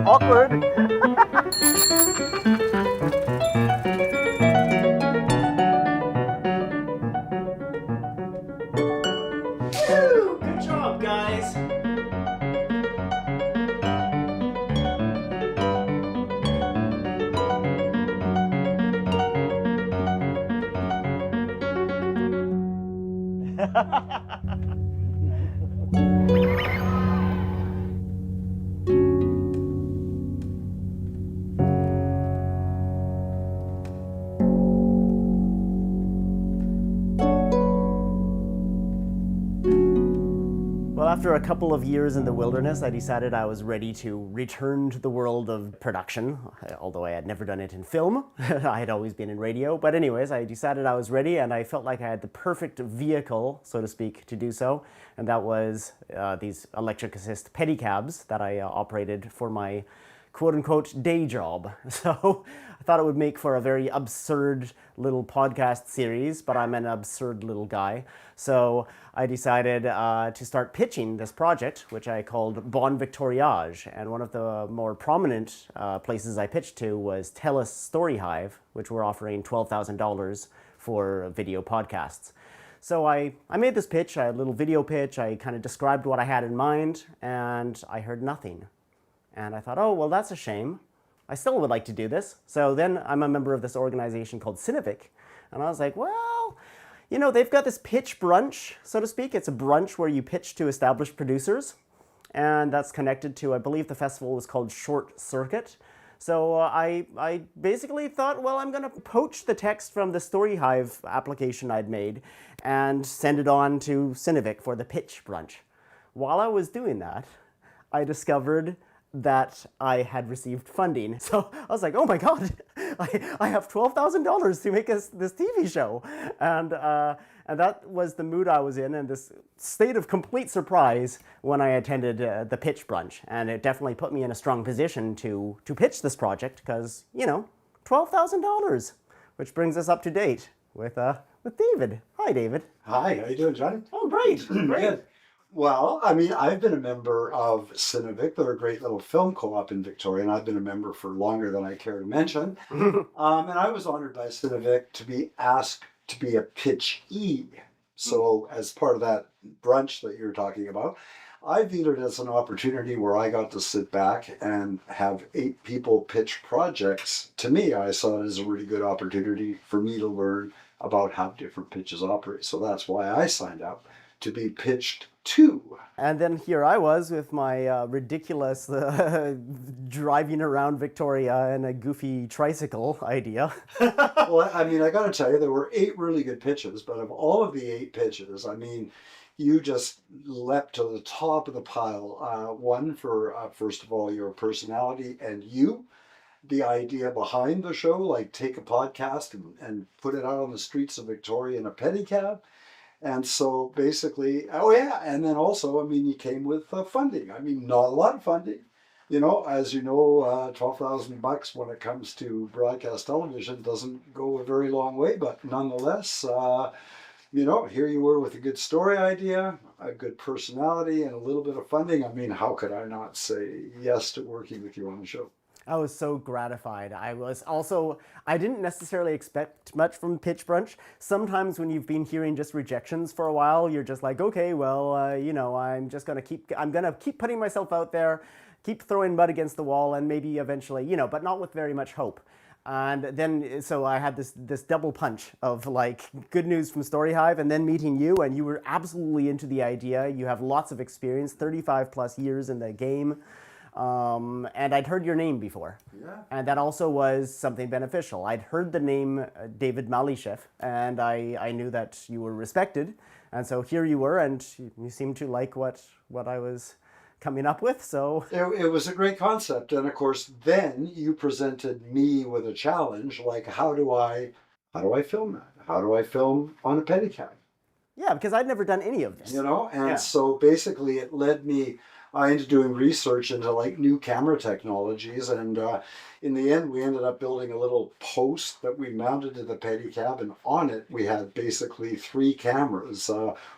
Awkward. Woo! Good job, guys. Well, after a couple of years in the wilderness, I decided I was ready to return to the world of production, although I had never done it in film. I had always been in radio. But anyways, I decided I was ready, and I felt like I had the perfect vehicle, so to speak, to do so. And that was these electric assist pedicabs that I operated for my quote-unquote day job. So I thought it would make for a very absurd little podcast series, but I'm an absurd little guy. So I decided to start pitching this project, which I called Bon Victoriage. And one of the more prominent places I pitched to was TELUS STORYHIVE, which were offering $12,000 for video podcasts. So I made this pitch, a little video pitch. I kind of described what I had in mind, and I heard nothing. And I thought, oh, well, that's a shame. I still would like to do this. So then I'm a member of this organization called Cinevic. And I was like, well, you know, they've got this pitch brunch, so to speak. It's a brunch where you pitch to established producers. And that's connected to, I believe the festival was called Short Circuit. So I basically thought, well, I'm going to poach the text from the StoryHive application I'd made and send it on to Cinevic for the pitch brunch. While I was doing that, I discovered that I had received funding. So I was like, oh my God, I have $12,000 to make this TV show. And that was the mood I was in, and this state of complete surprise when I attended the pitch brunch. And it definitely put me in a strong position to pitch this project because, you know, $12,000, which brings us up to date with David. Hi, David. Hi, how you doing, Johnny? Oh, great. Good. Well, I mean, I've been a member of Cinevic. They're a great little film co-op in Victoria, and I've been a member for longer than I care to mention. And I was honored by Cinevic to be asked to be a pitchee. So as part of that brunch that you're talking about, I viewed it as an opportunity where I got to sit back and have 8 people pitch projects. To me, I saw it as a really good opportunity for me to learn about how different pitches operate. So that's why I signed up to be pitched to. And then here I was with my ridiculous driving around Victoria in a goofy tricycle idea. Well, I mean, I got to tell you, there were 8 really good pitches, but of all of the 8 pitches, I mean, you just leapt to the top of the pile. One for, first of all, your personality and you. The idea behind the show, like take a podcast and put it out on the streets of Victoria in a pedicab. And so basically, oh yeah, and then also, I mean, you came with funding. I mean, not a lot of funding. You know, as you know, $12,000 when it comes to broadcast television doesn't go a very long way, but nonetheless, you know, here you were with a good story idea, a good personality, and a little bit of funding. I mean, how could I not say yes to working with you on the show? I was so gratified. I didn't necessarily expect much from Pitch Brunch. Sometimes when you've been hearing just rejections for a while, you're just like, okay, well, you know, I'm gonna keep putting myself out there, keep throwing mud against the wall, and maybe eventually, you know, but not with very much hope. And then, so I had this double punch of like good news from StoryHive and then meeting you, and you were absolutely into the idea. You have lots of experience, 35 plus years in the game. And I'd heard your name before. Yeah. And that also was something beneficial. I'd heard the name David Malishev, and I knew that you were respected. And so here you were, and you seemed to like what I was coming up with. So It was a great concept. And of course, then you presented me with a challenge, like how do I film that? How do I film on a Pedicab? yeah, because I'd never done any of this. You know, and Yeah. so basically it led me into doing research into like new camera technologies, and in the end we ended up building a little post that we mounted to the Pedicab, and on it we had basically 3 cameras.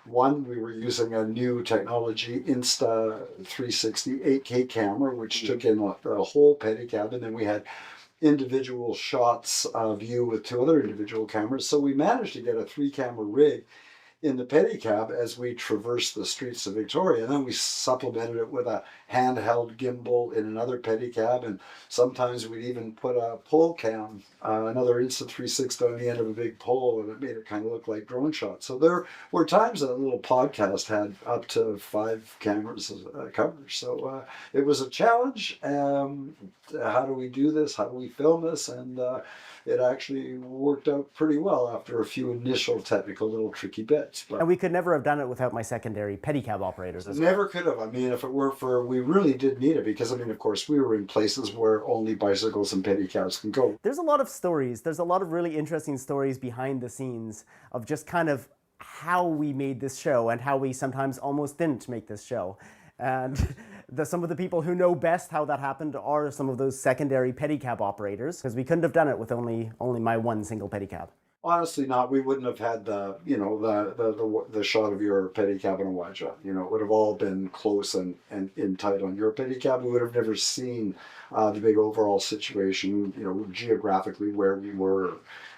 One, we were using a new technology, Insta 360 8K camera, which took in the whole Pedicab, and then we had individual shots of you with 2 other individual cameras. So we managed to get a 3-camera rig in the Pedicab as we traversed the streets of Victoria. And then we supplemented it with a handheld gimbal in another Pedicab, and sometimes we'd even put a pole cam, another Insta360 on the end of a big pole, and it made it kind of look like drone shots. So there were times that a little podcast had up to 5 cameras covered. So it was a challenge. How do we do this? How do we film this? And it actually worked out pretty well after a few initial technical little tricky bits. But And we could never have done it without my secondary pedicab operators as well. never could have. I mean, if it were for, we really did need it, because I mean, of course, we were in places where only bicycles and pedicabs can go. There's a lot of stories. There's a lot of really interesting stories behind the scenes of just kind of how we made this show and how we sometimes almost didn't make this show. And some of the people who know best how that happened are some of those secondary pedicab operators, because we couldn't have done it with only my one single pedicab. Honestly, not. We wouldn't have had the, you know, the shot of your pedicab in a wide shot. You know, it would have all been close and in tight on your pedicab. We would have never seen the big overall situation, you know, geographically where we were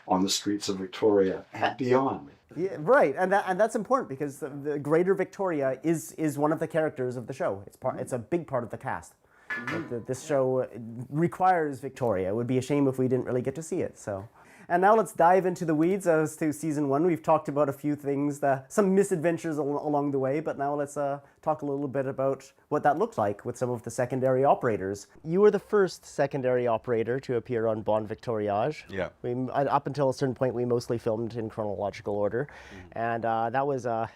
on the streets of Victoria and beyond. Yeah, right, and that's important because the Greater Victoria is one of the characters of the show. It's a big part of the cast. This show requires Victoria. It would be a shame if we didn't really get to see it. So, and now let's dive into the weeds as to season 1. We've talked about a few things, some misadventures along the way, but now let's talk a little bit about what that looked like with some of the secondary operators. You were the first secondary operator to appear on Bon Victoriage. Yeah. Up until a certain point, we mostly filmed in chronological order, and that was a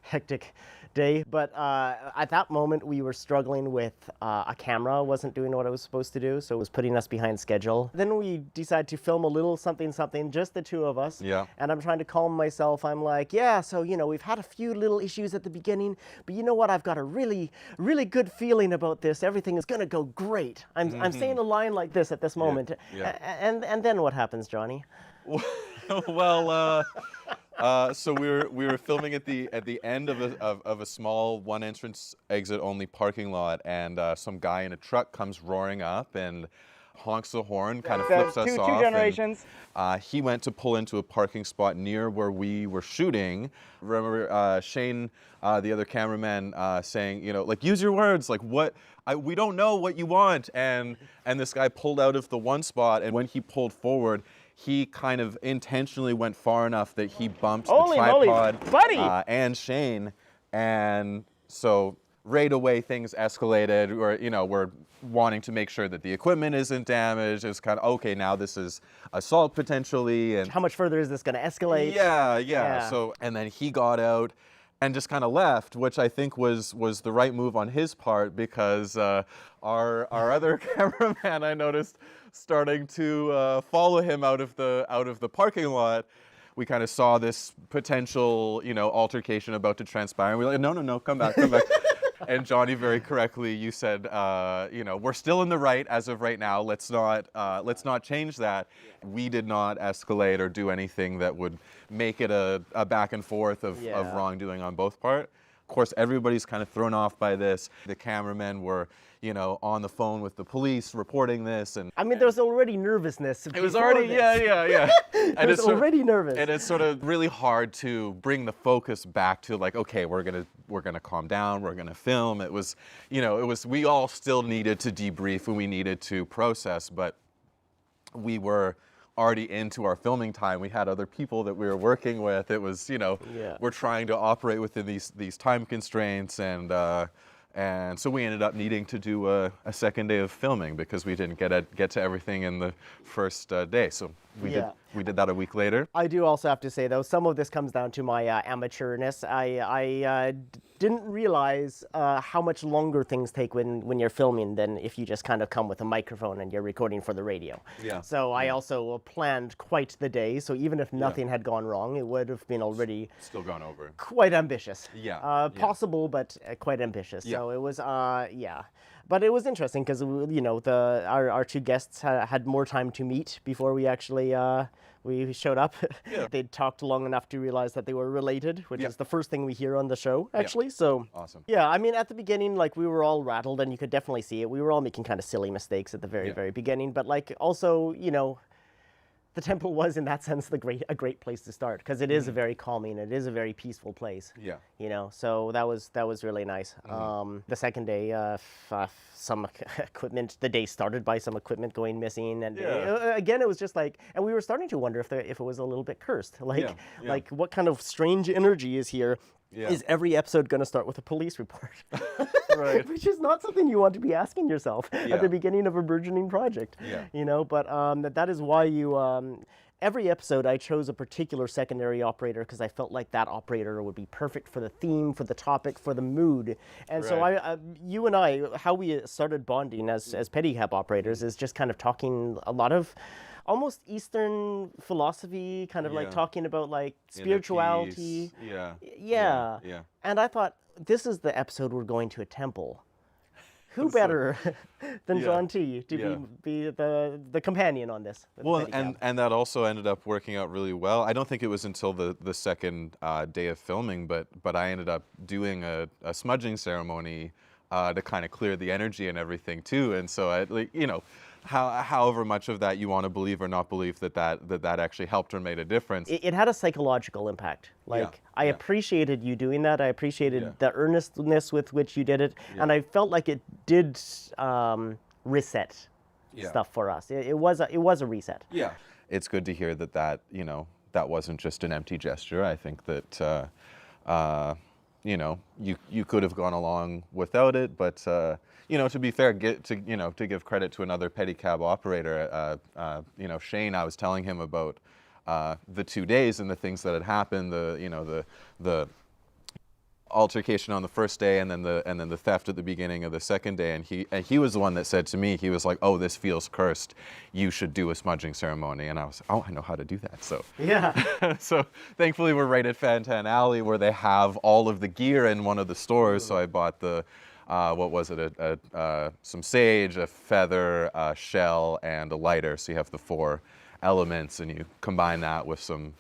hectic day, but at that moment we were struggling with a camera wasn't doing what it was supposed to do, so it was putting us behind schedule. Then we decided to film a little something, just the 2 of us. Yeah. And I'm trying to calm myself. I'm like, yeah, so you know, we've had a few little issues at the beginning, but you know what? I've got a really, really good feeling about this. Everything is gonna go great. I'm saying a line like this at this moment. Yeah. And then what happens, Johnny? Well, so we were filming at the end of a small one entrance exit only parking lot, and some guy in a truck comes roaring up and honks the horn, kind of flips us off. Two generations. And, he went to pull into a parking spot near where we were shooting. Remember Shane, the other cameraman, saying, you know, like, use your words, like we don't know what you want. And this guy pulled out of the one spot, and when he pulled forward, he kind of intentionally went far enough that he bumped the tripod, buddy! And Shane, and so right away things escalated. We're wanting to make sure that the equipment isn't damaged. It's kind of, okay, now this is assault potentially, and How much further is this going to escalate? yeah. So, and then he got out and just kind of left, which I think was the right move on his part, because our other cameraman, I noticed, starting to follow him out of the parking lot. We kind of saw this potential, altercation about to transpire, and we were like, no, come back. And Johnny, very correctly, you said, we're still in the right as of right now. Let's not change that. We did not escalate or do anything that would make it a back and forth of wrongdoing on both part. Of course, everybody's kind of thrown off by this. The cameramen were, on the phone with the police reporting this, and I mean, there was already nervousness. it was already, yeah. It was already nervous. And it's sort of really hard to bring the focus back to, like, okay, we're gonna calm down, we're gonna film. It was, we all still needed to debrief and we needed to process, but we were already into our filming time. We had other people that we were working with. It was, we're trying to operate within these time constraints, and so we ended up needing to do a second day of filming because we didn't get to everything in the first day. So we did that a week later. I do also have to say, though, some of this comes down to my amateurness. I didn't realize how much longer things take when you're filming than if you just kind of come with a microphone and you're recording for the radio. Yeah. So I also planned quite the day. So even if nothing had gone wrong, it would have been already Still gone over. quite ambitious. Yeah. Possible, but quite ambitious. Yeah. So it was, But it was interesting because, our two guests had more time to meet before we actually we showed up. Yeah. They'd talked long enough to realize that they were related, which Yeah. is the first thing we hear on the show, actually. So Awesome. yeah, I mean, at the beginning, like, we were all rattled, and you could definitely see it. We were all making kind of silly mistakes at the very, very beginning, but like, also, the temple was, in that sense, a great place to start, because it is a very calming, it is a very peaceful place. Yeah. So that was really nice. The second day, some equipment. The day started by some equipment going missing, and again, it was just like, and we were starting to wonder if it was a little bit cursed. Like, like what kind of strange energy is here? Yeah. Is every episode going to start with a police report? Right. Which is not something you want to be asking yourself Yeah. at the beginning of a burgeoning project. Yeah. But that is why you. Every episode, I chose a particular secondary operator because I felt like that operator would be perfect for the theme, for the topic, for the mood. And so you and I, how we started bonding as pedicab operators is just kind of talking a lot of almost Eastern philosophy, kind of like talking about like spirituality. Yeah. Yeah. Yeah. And I thought, this is the episode we're going to a temple. Who better than John T. to be the companion on this? Well, and that also ended up working out really well. I don't think it was until the second day of filming, but I ended up doing a smudging ceremony to kind of clear the energy and everything too. And so however much of that you want to believe or not believe that actually helped or made a difference. It had a psychological impact. Like, I appreciated you doing that. I appreciated the earnestness with which you did it. And I felt like it did reset stuff for us. It was a reset. Yeah. It's good to hear that wasn't just an empty gesture. I think that, you could have gone along without it, but to be fair, to give credit to another pedicab operator, Shane, I was telling him about the 2 days and the things that had happened, the altercation on the first day, and then the theft at the beginning of the second day, and he was the one that said to me, he was like, "Oh, this feels cursed. You should do a smudging ceremony." And I was, "Oh, I know how to do that." So so thankfully we're right at Fantan Alley, where they have all of the gear in one of the stores. So I bought the what was it? Some sage, a feather, a shell, and a lighter. So you have the 4 elements, and you combine that with some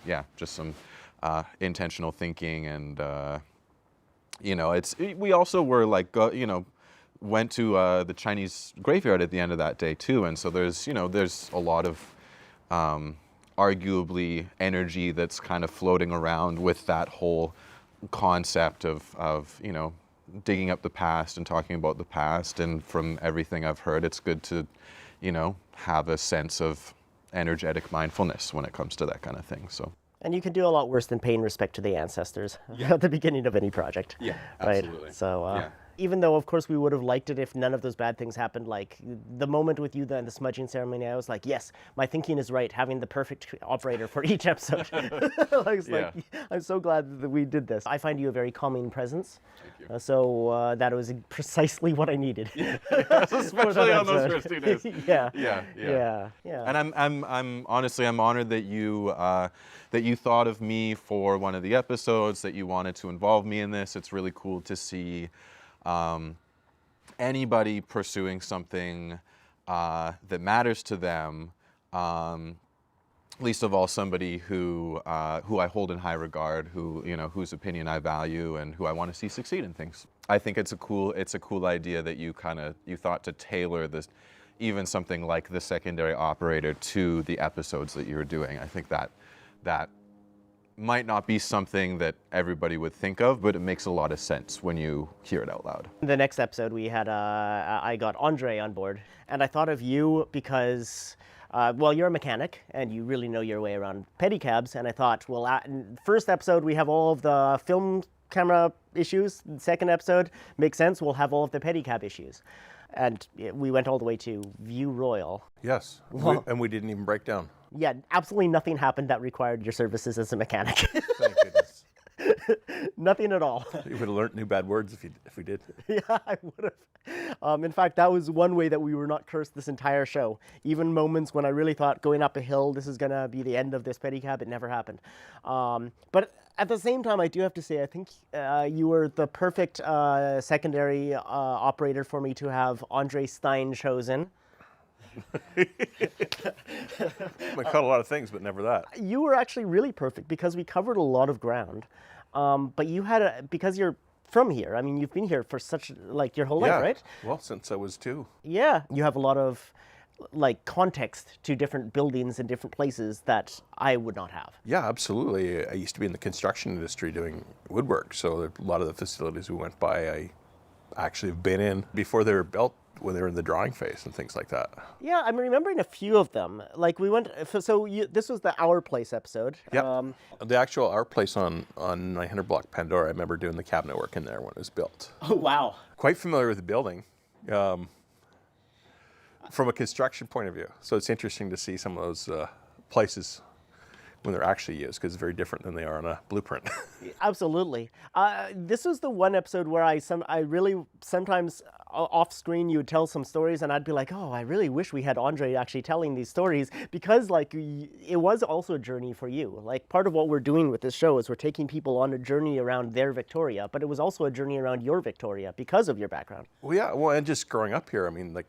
intentional thinking, and we also were like went to the Chinese graveyard at the end of that day too, and so there's a lot of arguably energy that's kind of floating around with that whole concept of digging up the past and talking about the past. And from everything I've heard, it's good to have a sense of energetic mindfulness when it comes to that kind of thing. So. And you can do a lot worse than paying respect to the ancestors at the beginning of any project. Yeah, right? absolutely. So, even though, of course, we would have liked it if none of those bad things happened, like the moment with you and the smudging ceremony, I was like, yes, my thinking is right, having the perfect operator for each episode. I'm so glad that we did this. I find you a very calming presence. Thank you. So that was precisely what I needed. Especially on those first 2 days. Yeah. And I'm honestly, I'm honored that you thought of me for one of the episodes, that you wanted to involve me in this. It's really cool to see anybody pursuing something that matters to them, least of all somebody who I hold in high regard, whose opinion I value, and who I want to see succeed in things. I think it's a cool idea that you thought to tailor this, even something like the secondary operator, to the episodes that you were doing. I think that might not be something that everybody would think of, but it makes a lot of sense when you hear it out loud. The next episode we had, I got Andre on board, and I thought of you because, you're a mechanic and you really know your way around pedicabs, and I thought, well, first episode we have all of the film camera issues. The second episode makes sense, we'll have all of the pedicab issues. And we went all the way to View Royal. Yes, and we didn't even break down. Yeah, absolutely nothing happened that required your services as a mechanic. Thank goodness. Nothing at all. You would have learned new bad words if we did. Yeah, I would have. In fact, that was one way that we were not cursed this entire show. Even moments when I really thought going up a hill, this is going to be the end of this pedicab, it never happened. But at the same time, I do have to say, I think you were the perfect secondary operator for me to have Andre Stein chosen. I caught a lot of things, but never that. You were actually really perfect because we covered a lot of ground. But you had because you're from here. I mean, you've been here for such like your whole life, right? Well, since I was 2. Yeah, you have a lot of like context to different buildings and different places that I would not have. Yeah, absolutely. I used to be in the construction industry doing woodwork, so a lot of the facilities we went by, I actually have been in before they were built, when they were in the drawing phase and things like that. Yeah, I'm remembering a few of them. Like we went, this was the Our Place episode. Yeah, the actual Our Place on 900 Block Pandora, I remember doing the cabinet work in there when it was built. Oh, wow. Quite familiar with the building from a construction point of view. So it's interesting to see some of those places when they're actually used, because it's very different than they are on a blueprint. Absolutely. This was the one episode where I really sometimes off screen you would tell some stories and I'd be like, oh, I really wish we had Andre actually telling these stories, because like it was also a journey for you. Like part of what we're doing with this show is we're taking people on a journey around their Victoria, but it was also a journey around your Victoria because of your background. Well, yeah, well, and just growing up here, I mean, like,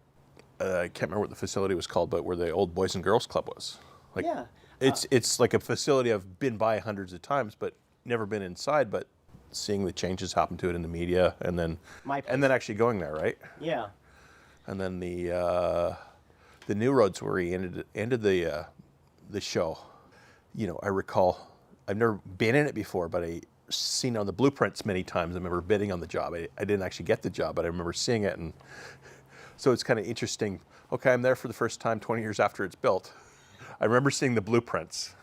I can't remember what the facility was called, but where the old Boys and Girls Club was. Like, Yeah. It's like a facility I've been by hundreds of times, but never been inside, but seeing the changes happen to it in the media, and then actually going there, right? Yeah. And then the New Roads where he ended the show. You know, I recall, I've never been in it before, but I seen it on the blueprints many times. I remember bidding on the job. I didn't actually get the job, but I remember seeing it, and so it's kind of interesting. Okay, I'm there for the first time 20 years after it's built. I remember seeing the blueprints,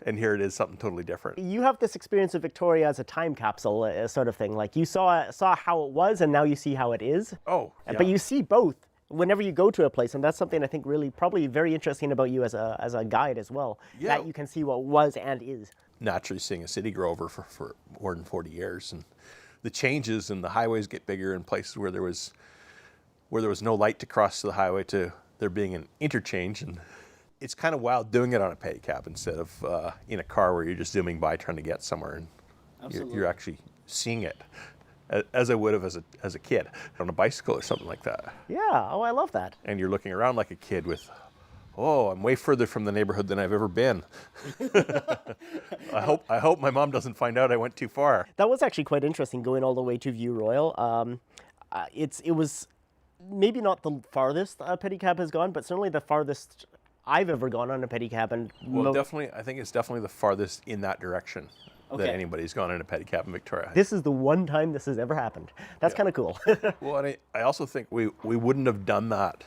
and here it is, something totally different. You have this experience of Victoria as a time capsule sort of thing. Like you saw how it was, and now you see how it is. Oh, yeah. But you see both whenever you go to a place, and that's something I think really probably very interesting about you as a guide as well. Yeah. That you can see what was and is. Naturally seeing a city grow over for more than 40 years, and the changes, and the highways get bigger in places where there was no light to cross the highway to there being an interchange. And it's kind of wild doing it on a pedicab instead of in a car where you're just zooming by trying to get somewhere, and you're actually seeing it as I would have as a kid on a bicycle or something like that. Yeah, oh, I love that. And you're looking around like a kid with, oh, I'm way further from the neighborhood than I've ever been. I hope my mom doesn't find out I went too far. That was actually quite interesting going all the way to View Royal. It was maybe not the farthest a pedicab has gone, but certainly the farthest I've ever gone on a pedicab. And well, definitely, I think it's definitely the farthest in that direction that anybody's gone in a pedicab in Victoria. This is the one time this has ever happened. That's kind of cool. Well, and I also think we wouldn't have done that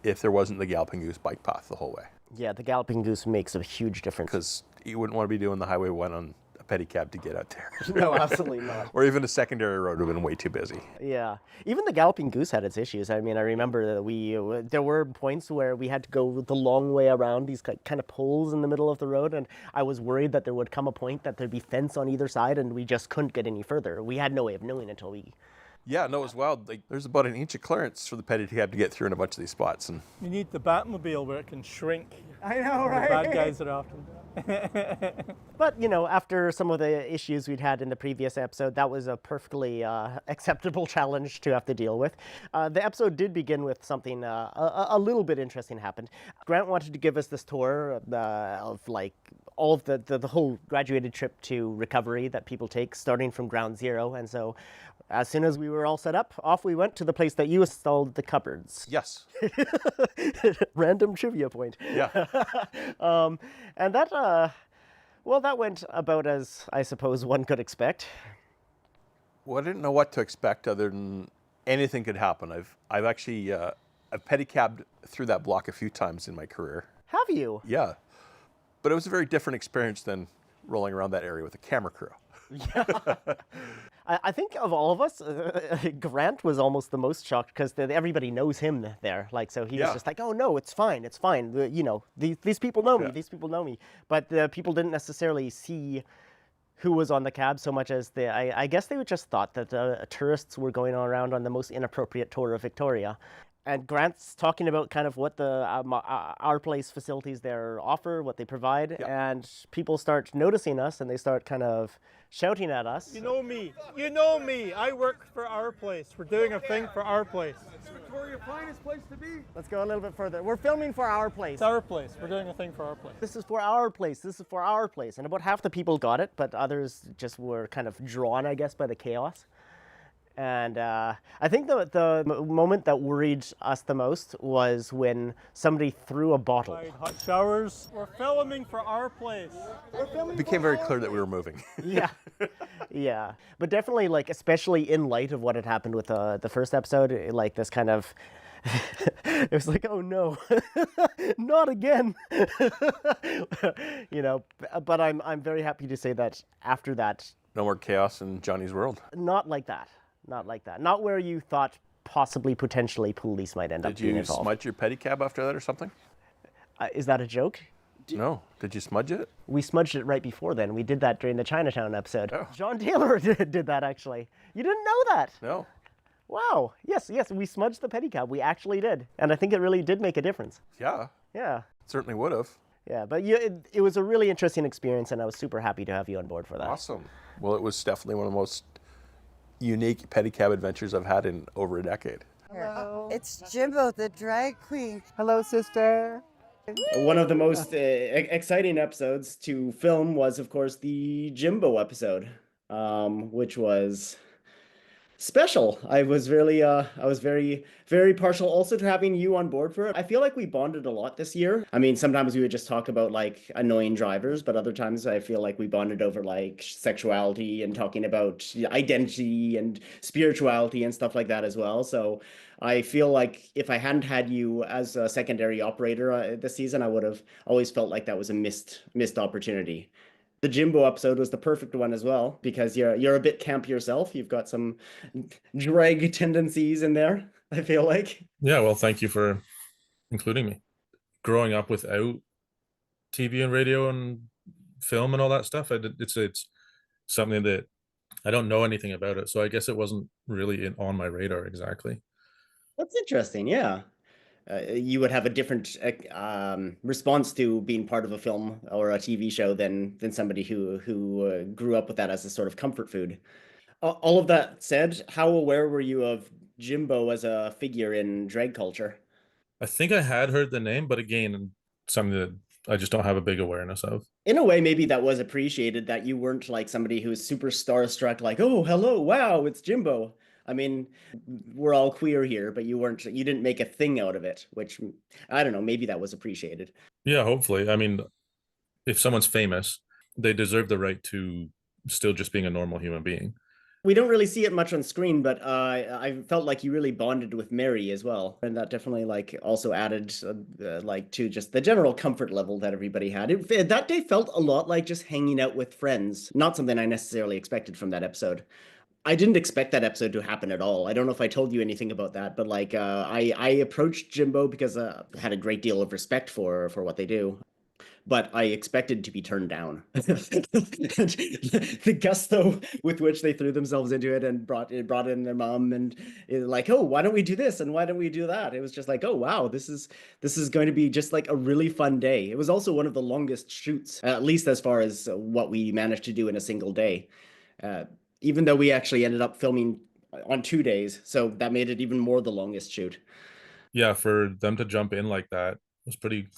if there wasn't the Galloping Goose bike path the whole way. Yeah, the Galloping Goose makes a huge difference. Because you wouldn't want to be doing the Highway 1 on a pedicab to get out there. No, absolutely not. Or even a secondary road would have been way too busy. Yeah, even the Galloping Goose had its issues. I mean, I remember that there were points where we had to go the long way around these kind of poles in the middle of the road, and I was worried that there would come a point that there'd be fence on either side, and we just couldn't get any further. We had no way of knowing until we... Yeah, no, it was wild. Like, there's about an inch of clearance for the pedicab to get through in a bunch of these spots. And You need the Batmobile where it can shrink. I know, The right? bad guys are after. But, you know, after some of the issues we'd had in the previous episode, that was a perfectly acceptable challenge to have to deal with. The episode did begin with something a little bit interesting happened. Grant wanted to give us this tour of, like, all of the whole graduated trip to recovery that people take, starting from ground zero. And so as soon as we were all set up, off we went to the place that you installed the cupboards. yes. Random trivia point. Yeah. And that, well, that went about as I suppose one could expect. Well, I didn't know what to expect other than anything could happen. I've actually I've pedicabbed through that block a few times in my career. Have you? Yeah. But it was a very different experience than rolling around that area with a camera crew. I think of all of us, Grant was almost the most shocked because everybody knows him there. Like, so he was just like, oh, no, it's fine. It's fine. You know, these people know me. These people know me. But the people didn't necessarily see who was on the cab so much as I guess they just thought that tourists were going around on the most inappropriate tour of Victoria. And Grant's talking about kind of what the our place facilities there offer, what they provide, and people start noticing us and they start kind of shouting at us. You know me. You know me. I work for our place. We're doing a thing for our place. It's Victoria finest place to be. Let's go a little bit further. We're filming for our place. It's our place. We're doing a thing for our place. This is for our place. This is for our place. And about half the people got it, but others just were kind of drawn, I guess, by the chaos. And I think the moment that worried us the most was when somebody threw a bottle. Hot showers. We're filming for our place. It became very clear that we were moving. Yeah, yeah. But definitely, like, especially in light of what had happened with the first episode, like this kind of, it was like, oh no, not again. You know, but I'm very happy to say that after that. No more chaos in Johnny's world. Not like that. Not like that. Not where you thought possibly, potentially, police might end up being involved. Did you smudge your pedicab after that or something? Is that a joke? No. Did you smudge it? We smudged it right before then. We did that during the Chinatown episode. Oh. John Taylor did that, actually. You didn't know that? No. Wow. Yes, we smudged the pedicab. We actually did. And I think it really did make a difference. Yeah. Yeah. Certainly would have. Yeah, but it was a really interesting experience, and I was super happy to have you on board for that. Awesome. Well, it was definitely one of the most unique pedicab adventures I've had in over a decade. Hello. It's Jimbo, the drag queen. Hello, sister. One of the most exciting episodes to film was, of course, the Jimbo episode, which was special. I was very, very partial also to having you on board for it. I feel like we bonded a lot this year. I mean, sometimes we would just talk about like annoying drivers, but other times I feel like we bonded over like sexuality and talking about identity and spirituality and stuff like that as well. So I feel like if I hadn't had you as a secondary operator this season, I would have always felt like that was a missed opportunity. The Jimbo episode was the perfect one as well, because you're a bit camp yourself. You've got some drag tendencies in there, I feel like. Yeah, well, thank you for including me. Growing up without TV and radio and film and all that stuff, it's something that I don't know anything about it. So I guess it wasn't really on my radar exactly. That's interesting, yeah. You would have a different response to being part of a film or a TV show than somebody who grew up with that as a sort of comfort food. All of that said, how aware were you of Jimbo as a figure in drag culture? I think I had heard the name, but again, something that I just don't have a big awareness of. In a way, maybe that was appreciated, that you weren't like somebody who's super starstruck, like, oh, hello, wow, it's Jimbo. I mean, we're all queer here, but you didn't make a thing out of it, which, I don't know, maybe that was appreciated. Yeah, hopefully. I mean, if someone's famous, they deserve the right to still just being a normal human being. We don't really see it much on screen, but I felt like you really bonded with Mary as well. And that definitely like also added like to just the general comfort level that everybody had. That day felt a lot like just hanging out with friends. Not something I necessarily expected from that episode. I didn't expect that episode to happen at all. I don't know if I told you anything about that, but like I approached Jimbo because I had a great deal of respect for what they do. But I expected to be turned down. The gusto with which they threw themselves into it and brought in their mom and like, oh, why don't we do this and why don't we do that? It was just like, oh wow, this is going to be just like a really fun day. It was also one of the longest shoots, at least as far as what we managed to do in a single day. Even though we actually ended up filming on 2 days, so that made it even more the longest shoot. Yeah, for them to jump in like that was pretty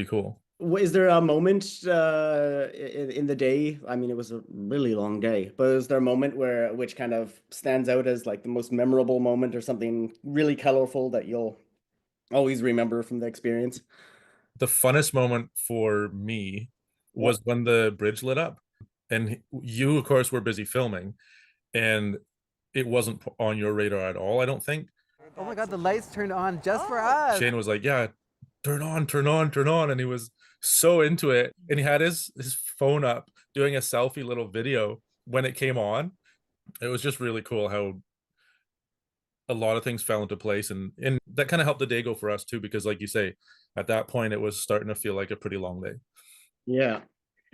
cool. Is there a moment in the day? I mean, it was a really long day, but is there a moment which kind of stands out as like the most memorable moment or something really colorful that you'll always remember from the experience? The funnest moment for me was when the bridge lit up. And you, of course, were busy filming, and it wasn't on your radar at all, I don't think. Oh my God, the lights turned on just for us. Shane was like, yeah, turn on. And he was so into it. And he had his phone up doing a selfie little video when it came on. It was just really cool how a lot of things fell into place. And that kind of helped the day go for us too, because like you say, at that point, it was starting to feel like a pretty long day. Yeah.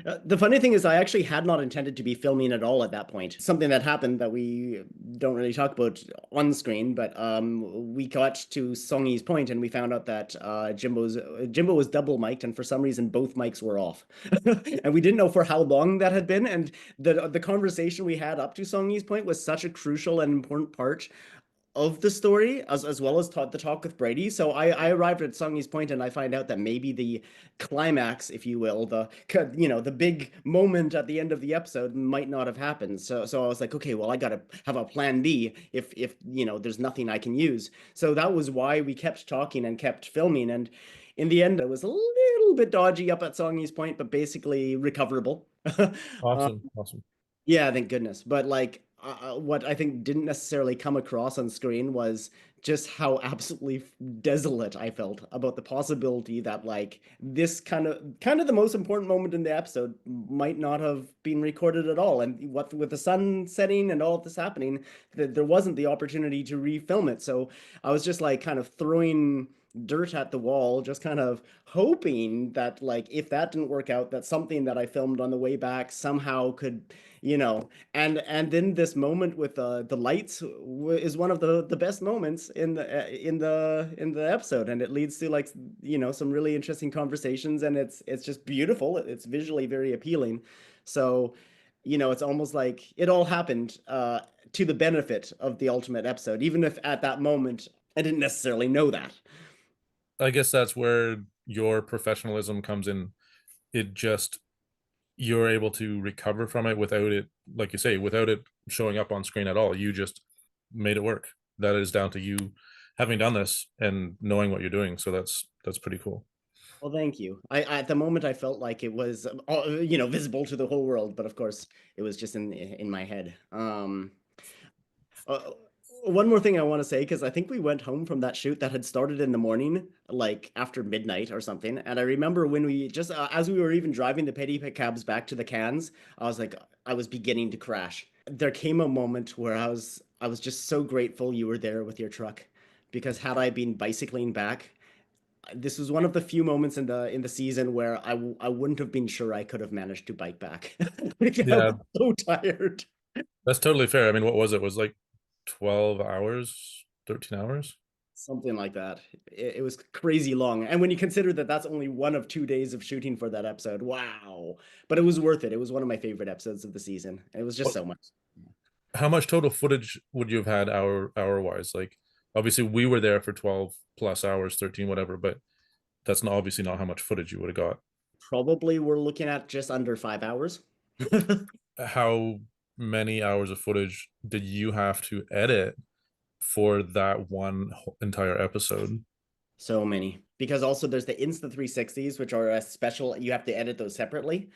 The funny thing is, I actually had not intended to be filming at all at that point. Something that happened that we don't really talk about on screen, but we got to Songy's point and we found out that Jimbo was double mic'd, and for some reason both mics were off, and we didn't know for how long that had been. And the conversation we had up to Songy's point was such a crucial and important part of the story, as well as the talk with Brady. So I arrived at Songy's point and I find out that maybe the climax, if you will, the big moment at the end of the episode might not have happened. So I was like, okay, well, I gotta have a plan B if there's nothing I can use. So that was why we kept talking and kept filming. And in the end, it was a little bit dodgy up at Songy's point, but basically recoverable. Awesome, awesome. Yeah, thank goodness. But like, what I think didn't necessarily come across on screen was just how absolutely desolate I felt about the possibility that like this kind of the most important moment in the episode might not have been recorded at all. And what with the sun setting and all of this happening, there wasn't the opportunity to refilm it. So I was just like kind of throwing dirt at the wall, just kind of hoping that like if that didn't work out, that something that I filmed on the way back somehow could, and then this moment with the lights is one of the best moments in the episode, and it leads to like some really interesting conversations, and it's just beautiful. It's visually very appealing. So it's almost like it all happened to the benefit of the ultimate episode, even if at that moment I didn't necessarily know that. I guess that's where your professionalism comes in. You're able to recover from it without it, like you say, without it showing up on screen at all. You just made it work. That is down to you having done this and knowing what you're doing. So that's pretty cool. Well, thank you. At the moment I felt like it was visible to the whole world, but of course it was just in my head. Uh, One more thing I want to say, because I think we went home from that shoot that had started in the morning, like after midnight or something. And I remember when we just, as we were even driving the petty cabs back to the cans, I was beginning to crash. There came a moment where I was just so grateful you were there with your truck, because had I been bicycling back, this was one of the few moments in the season where I wouldn't have been sure I could have managed to bike back. Because I Yeah, was so tired. that's totally fair. I mean, what was it? It was like 12 hours, 13 hours? Something like that. It was crazy long. And when you consider that that's only one of 2 days of shooting for that episode, wow. But it was worth it. It was one of my favorite episodes of the season. It was just so much. How much total footage would you have had hour wise? Like, obviously we were there for 12 plus hours, 13, whatever, but that's not obviously not how much footage you would have got. Probably we're looking at just under 5 hours. How many hours of footage did you have to edit for that one entire episode? So many. Because also there's the Insta360s, which are a special, you have to edit those separately.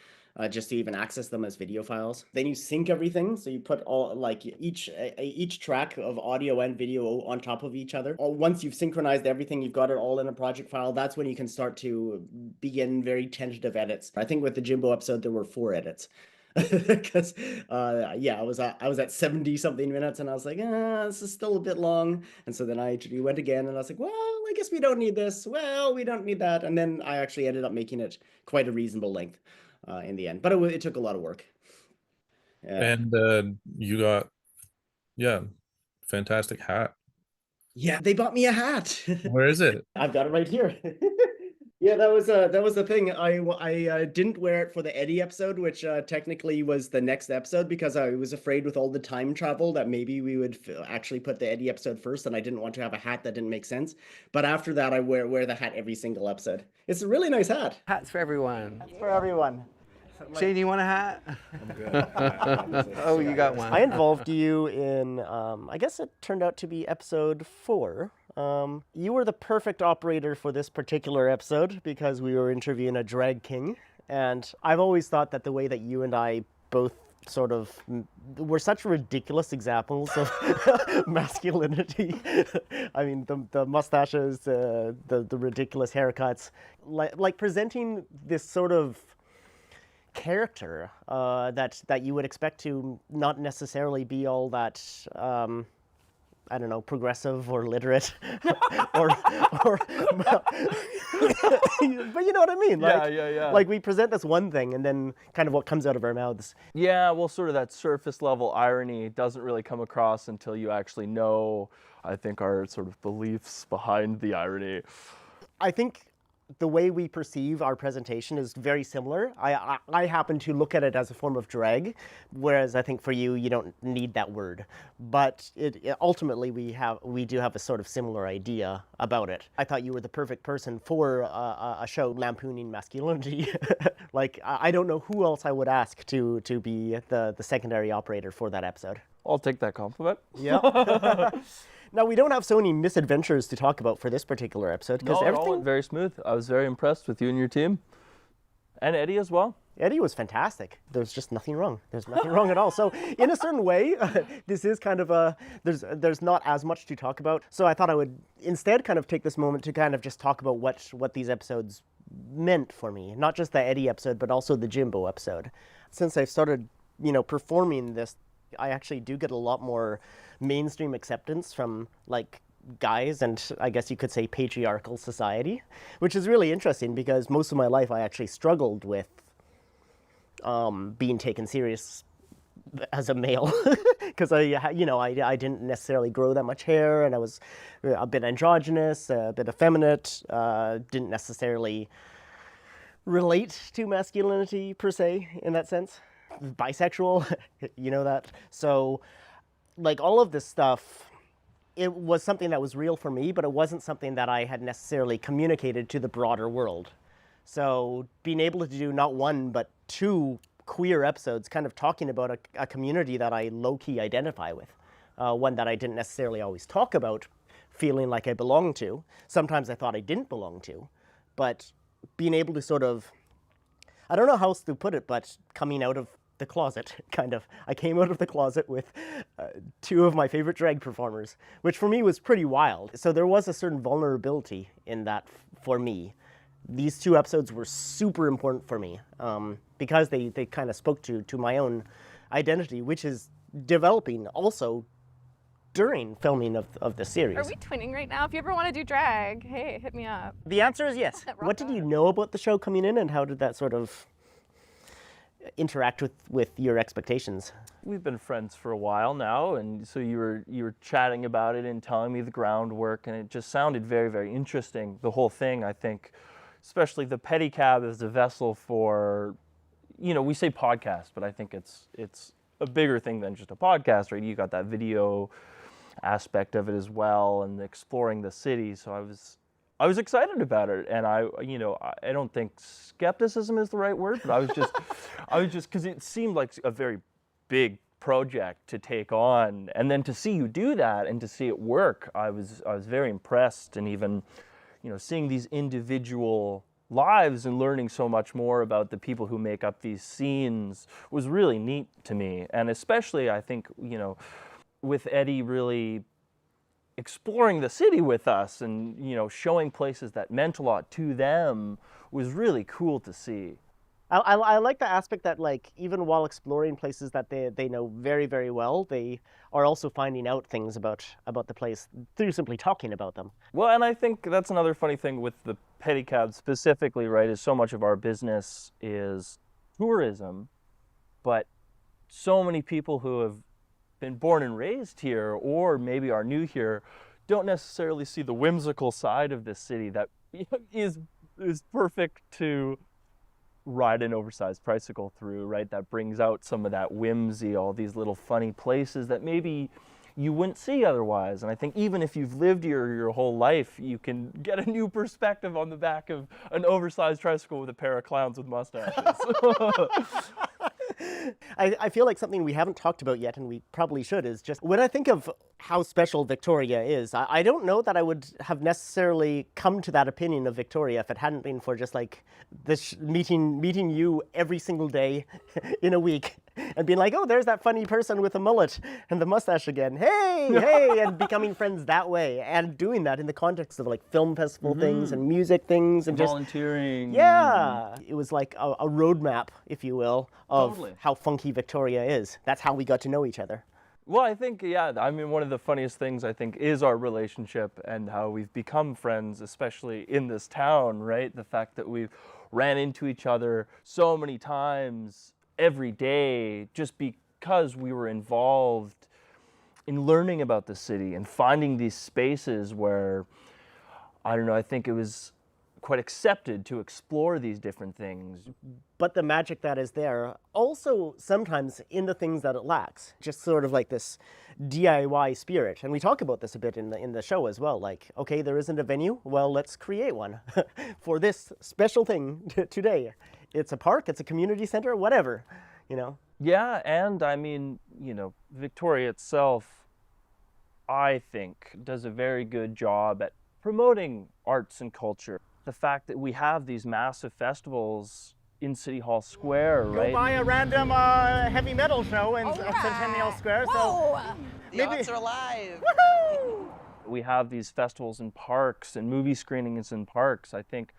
Just to even access them as video files. Then you sync everything, so you put all like each track of audio and video on top of each other. Once you've synchronized everything, you've got it all in a project file. That's when you can start to begin very tentative edits. I think with the Jimbo episode, there were 4 edits. Because I was at 70 something minutes, and I was like, this is still a bit long. And so then I went again, and I was like, well, I guess we don't need this. Well, we don't need that. And then I actually ended up making it quite a reasonable length in the end, but it took a lot of work. And you got, yeah, fantastic hat. Yeah, they bought me a hat. Where is it? I've got it right here. Yeah, that was the thing. I didn't wear it for the Eddie episode, which technically was the next episode, because I was afraid with all the time travel that maybe we would actually put the Eddie episode first, and I didn't want to have a hat that didn't make sense. But after that, I wear the hat every single episode. It's a really nice hat. Hats for everyone. It's for everyone. Shane, you want a hat? I'm good. Oh, you got one. I involved you in, I guess it turned out to be episode 4. You were the perfect operator for this particular episode because we were interviewing a drag king. And I've always thought that the way that you and I both sort of were such ridiculous examples of masculinity. I mean, the mustaches, the ridiculous haircuts, like presenting this sort of character that you would expect to not necessarily be all that I don't know, progressive or literate, or but you know what I mean? Like, yeah. Like we present this one thing, and then kind of what comes out of our mouths. Yeah, well, sort of that surface level irony doesn't really come across until you actually know, I think, our sort of beliefs behind the irony. I think the way we perceive our presentation is very similar. I happen to look at it as a form of drag, whereas I think for you, you don't need that word. But ultimately, we do have a sort of similar idea about it. I thought you were the perfect person for a show lampooning masculinity. Like, I don't know who else I would ask to be the secondary operator for that episode. I'll take that compliment. Yeah. Now, we don't have so many misadventures to talk about for this particular episode, because No, it all everything... went very smooth. I was very impressed with you and your team. And Eddie as well. Eddie was fantastic. There's just nothing wrong. There's nothing wrong at all. So in a certain way, this is kind of a, there's not as much to talk about. So I thought I would instead kind of take this moment to kind of just talk about what these episodes meant for me. Not just the Eddie episode, but also the Jimbo episode. Since I've started, performing this, I actually do get a lot more mainstream acceptance from like guys and I guess you could say patriarchal society, which is really interesting because most of my life I actually struggled with being taken serious as a male because I didn't necessarily grow that much hair and I was a bit androgynous, a bit effeminate, didn't necessarily relate to masculinity per se in that sense. Bisexual, you know that. So like all of this stuff, it was something that was real for me, but it wasn't something that I had necessarily communicated to the broader world. So being able to do not one, but two queer episodes kind of talking about a community that I low-key identify with, one that I didn't necessarily always talk about, feeling like I belonged to. Sometimes I thought I didn't belong to, but being able to sort of, I don't know how else to put it, but coming out of the closet, kind of. I came out of the closet with two of my favorite drag performers, which for me was pretty wild. So there was a certain vulnerability in that for me. These two episodes were super important for me because they kind of spoke to my own identity, which is developing also during filming of the series. Are we twinning right now? If you ever want to do drag, hey, hit me up. The answer is yes. What did you know about the show coming in, and how did that sort of interact with your expectations? We've been friends for a while now, and so you were chatting about it and telling me the groundwork, and it just sounded very, very interesting, the whole thing. I think, especially the pedicab as a vessel for, we say podcast, but I think it's a bigger thing than just a podcast, right? You got that video aspect of it as well, and exploring the city. So I was excited about it, and I don't think skepticism is the right word, but I was just because it seemed like a very big project to take on, and then to see you do that and to see it work, I was very impressed, and even, seeing these individual lives and learning so much more about the people who make up these scenes was really neat to me, and especially I think, with Eddie really exploring the city with us and, showing places that meant a lot to them was really cool to see. I like the aspect that, like, even while exploring places that they know very, very well, they are also finding out things about the place through simply talking about them. Well, and I think that's another funny thing with the pedicab specifically, right, is so much of our business is tourism, but so many people who have been born and raised here or maybe are new here don't necessarily see the whimsical side of this city that is perfect to ride an oversized tricycle through, right? That brings out some of that whimsy, all these little funny places that maybe you wouldn't see otherwise. And I think even if you've lived here your whole life, you can get a new perspective on the back of an oversized tricycle with a pair of clowns with mustaches. I feel like something we haven't talked about yet, and we probably should, is just when I think of how special Victoria is, I don't know that I would have necessarily come to that opinion of Victoria if it hadn't been for just like this meeting you every single day in a week and being like, oh, there's that funny person with a mullet and the mustache again. Hey, and becoming friends that way, and doing that in the context of like film festival things and music things and volunteering. Yeah, it was like a roadmap, if you will, of Totally. how funky Victoria is. That's how we got to know each other. Well, I think, yeah, I mean, one of the funniest things I think is our relationship and how we've become friends, especially in this town, right? The fact that we've ran into each other so many times every day just because we were involved in learning about the city and finding these spaces where, I don't know, I think it was quite accepted to explore these different things. But the magic that is there also sometimes in the things that it lacks, just sort of like this DIY spirit. And we talk about this a bit in the show as well. Like, okay, there isn't a venue. Well, let's create one for this special thing today. It's a park, it's a community center, whatever, you know. Yeah, and I mean, you know, Victoria itself, I think, does a very good job at promoting arts and culture. The fact that we have these massive festivals in City Hall Square, right? Go by a random heavy metal show in Centennial Square. Whoa! So The arts are alive. Woohoo! We have these festivals in parks and movie screenings in parks. I think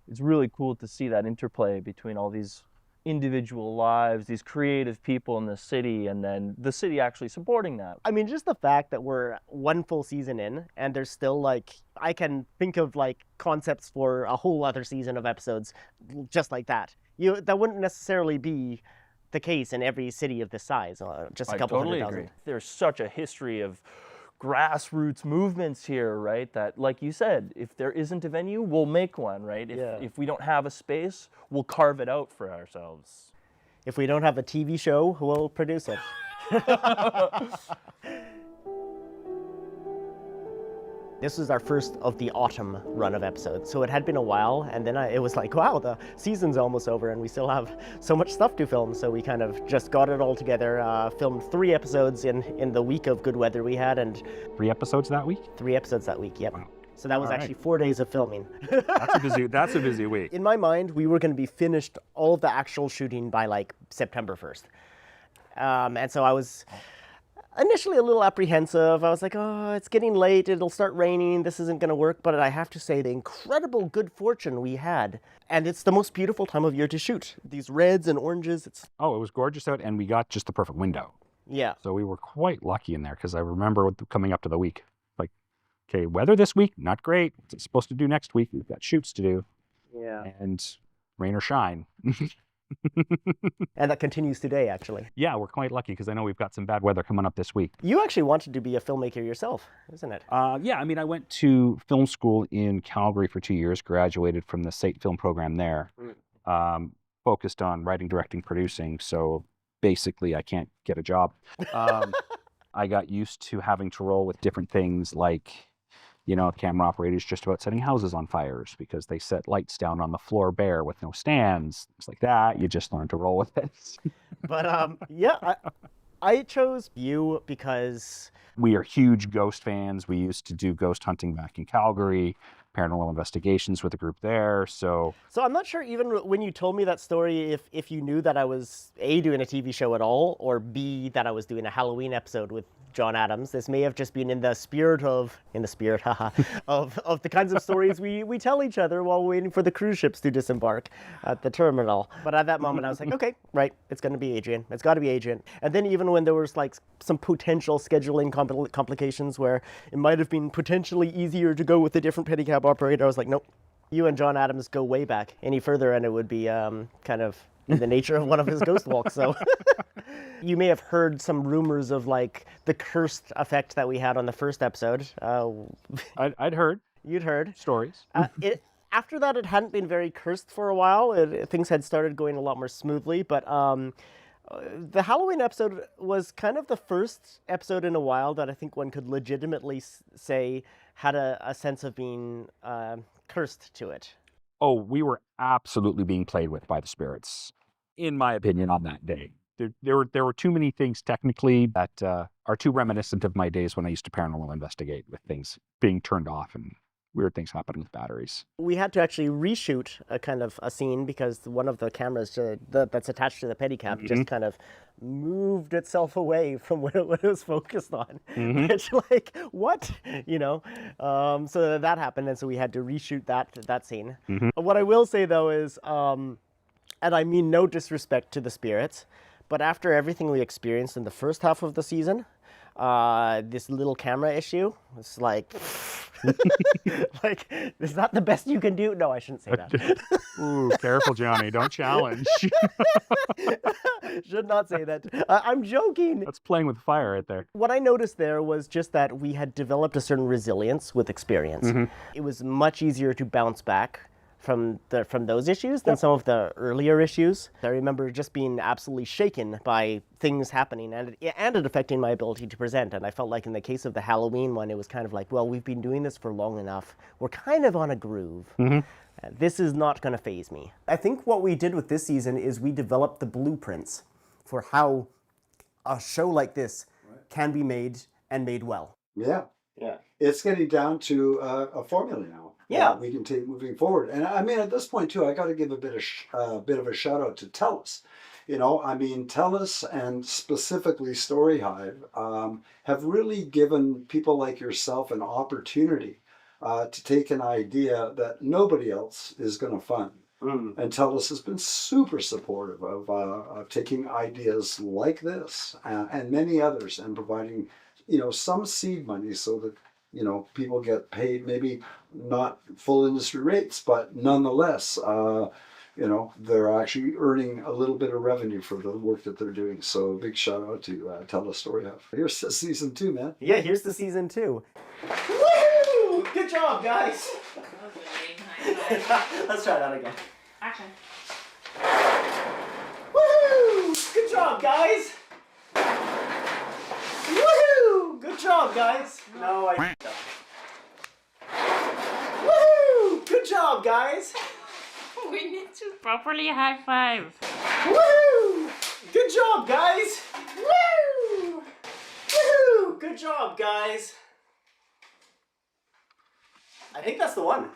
it's really cool to see that interplay between all these individual lives, these creative people in the city, and then the city actually supporting that. I mean, just the fact that we're one full season in and there's still like, I can think of like concepts for a whole other season of episodes just like that. That wouldn't necessarily be the case in every city of this size, just a couple totally 100,000. agree. There's such a history of grassroots movements here, right? That, like you said, if there isn't a venue, we'll make one, right? If we don't have a space, we'll carve it out for ourselves. If we don't have a TV show, we'll produce it. This was our first of the autumn run of episodes, so it had been a while, and then it was like, wow, the season's almost over and we still have so much stuff to film, so we kind of just got it all together, filmed 3 episodes in the week of good weather we had, and 3 episodes that week? 3 episodes that week, yep. Wow. So that was All actually right. 4 days of filming. That's a busy week. In my mind, we were going to be finished all of the actual shooting by like September 1st. And so I was initially a little apprehensive. I was like, oh, it's getting late. It'll start raining. This isn't going to work. But I have to say the incredible good fortune we had. And it's the most beautiful time of year to shoot. These reds and oranges. Oh, it was gorgeous out, and we got just the perfect window. Yeah. So we were quite lucky in there, because I remember coming up to the week, like, okay, weather this week, not great. What's it supposed to do next week? We've got shoots to do. Yeah. And rain or shine. And that continues today, actually. Yeah, we're quite lucky, because I know we've got some bad weather coming up this week. You actually wanted to be a filmmaker yourself, isn't it? Yeah, I mean, I went to film school in Calgary for 2 years, graduated from the SAIT film program there, focused on writing, directing, producing, so basically I can't get a job. I got used to having to roll with different things like, you know, camera operators just about setting houses on fires because they set lights down on the floor bare with no stands, things like that. You just learn to roll with it. But yeah, I chose you because we are huge ghost fans. We used to do ghost hunting back in Calgary, paranormal investigations with a group there. So I'm not sure even when you told me that story if you knew that I was A, doing a TV show at all, or B, that I was doing a Halloween episode with John Adams. This may have just been in the spirit, haha, of the kinds of stories we tell each other while waiting for the cruise ships to disembark at the terminal. But at that moment I was like, okay, right, it's going to be Adrian. It's got to be Adrian. And then even when there was like some potential scheduling complications where it might have been potentially easier to go with a different pedicab operator, I was like, nope, you and John Adams go way back any further and it would be kind of in the nature of one of his ghost walks. So you may have heard some rumors of like the cursed effect that we had on the first episode. I'd heard. You'd heard. Stories. After that, it hadn't been very cursed for a while. Things had started going a lot more smoothly, but the Halloween episode was kind of the first episode in a while that I think one could legitimately say had a sense of being cursed to it. Oh, we were absolutely being played with by the spirits, in my opinion, on that day. There were too many things technically that are too reminiscent of my days when I used to paranormal investigate, with things being turned off and weird things happening with batteries. We had to actually reshoot a scene because one of the cameras that's attached to the pedicab just kind of moved itself away from what it was focused on. It's like, what? You know? So that happened, and so we had to reshoot that scene. What I will say, though, is, and I mean no disrespect to the spirits, but after everything we experienced in the first half of the season, this little camera issue. It's like, like, is that the best you can do? No, I shouldn't say that. Ooh, careful, Johnny. Don't challenge. Should not say that. I'm joking. That's playing with fire right there. What I noticed there was just that we had developed a certain resilience with experience. It was much easier to bounce back from those issues than some of the earlier issues. I remember just being absolutely shaken by things happening and it affecting my ability to present. And I felt like in the case of the Halloween one, it was kind of like, well, we've been doing this for long enough. We're kind of on a groove. This is not going to faze me. I think what we did with this season is we developed the blueprints for how a show like this can be made and made well. Yeah. Yeah. It's getting down to a formula now. Yeah. We can take moving forward. And I mean, at this point too, I got to give a bit of a shout out to TELUS. You know, I mean, TELUS and specifically StoryHive have really given people like yourself an opportunity to take an idea that nobody else is going to fund. And TELUS has been super supportive of taking ideas like this and many others and providing, you know, some seed money so that, you know, people get paid, maybe not full industry rates, but nonetheless, you know, they're actually earning a little bit of revenue for the work that they're doing. So big shout out to TELUS StoryHive. Here's the season 2, man. Yeah, here's the season 2. Woo! Good job, guys. Let's try that again. Action. Woo! Good job, guys. Woohoo! Good job, guys. No, I f***ed up. Woohoo! Good job, guys. We need to properly high five. Woohoo! Good job, guys. Woo! Woohoo! Good job, guys. I think that's the one.